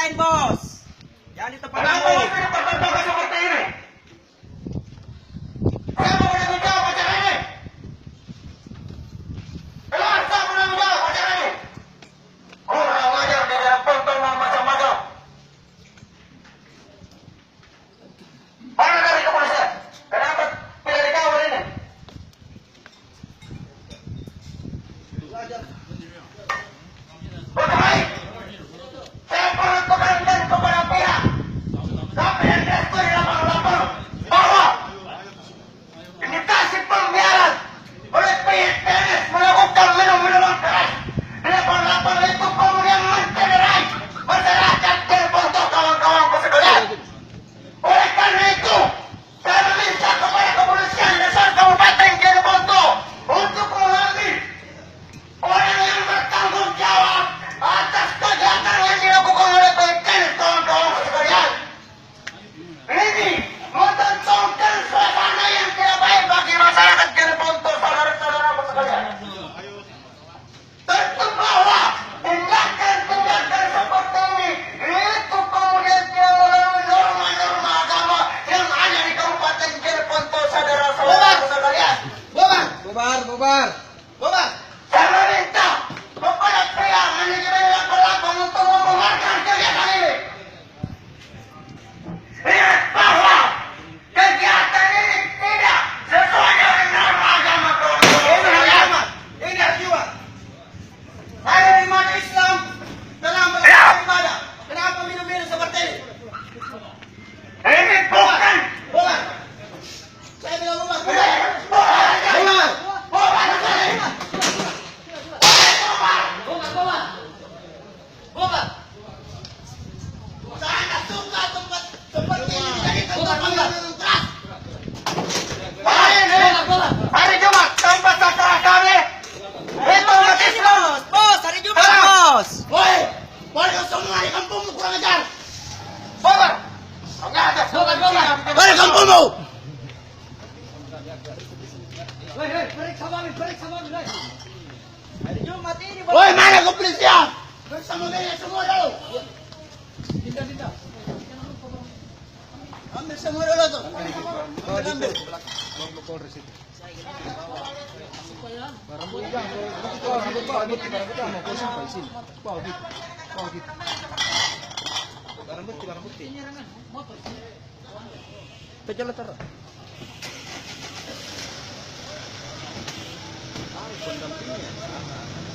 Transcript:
patahin, bos. Jangan di tempat Kenapa umum. lo di tempat seperti ini? Siapa yang menanggung jawab acara ini? Keluar, siapa yang menanggung jawab acara ini? Orang ajar di dalam ponton macam-macam. Mana dari kepolisian? Kenapa tidak dikawal ini? Berkelahi. Saya peruntukkan kepada pihak sampai yang direktur di lapor-lapor bahwa imitasi pembiaran oleh pihak PNS melakukan minum-minuman keras di lapor-lapor itu kemudian mencederai masyarakat untuk kawan-kawan sekalian. Oleh karena itu, saya meminta kepada kepolisian dasar Kabupaten Jeneponto untuk mengambil orang yang bertanggung jawab atas kegiatan yang dilakukan oleh PNS kawan-kawan sekalian. Ini mentonjolkan suasana yang tidak baik bagi masyarakat Jeneponto, saudara-saudara sekalian. Tentu bahwa tindakan-tindakan seperti ini itu kemudian tidak melalui norma-norma agama yang ada di Kabupaten Jeneponto, saudara-saudara sekalian. Bubar. Saya meminta kepada pihak manajemen lapor-lapor untuk membubarkan kegiatan ini. Lihat bahwa kegiatan ini tidak sesuai dengan norma agama kawan-kawan. Ini jiwa. Saya umat Islam dalam Ya. beribadah. Kenapa minum-minum seperti ini? Ini bukan Bubar. Saya bilang bubar. bukan Saya tak suka tempat seperti ini jadi tempat minum keras. hari Jumat tempat acara kami itu umat Islam. Bos, hari Jumat, Salah. bos. Woi, warga semua di kampungmu kurang ajar. Bubar. Enggak ada. Balik kampungmu. Hari Jumat ini, bos. Woi, mana kepolisian? Bersama dengan semua dulu. Ambil semua dulu tuh. Ambil. Barang bukti. Pejalan taruh. Pendampingnya.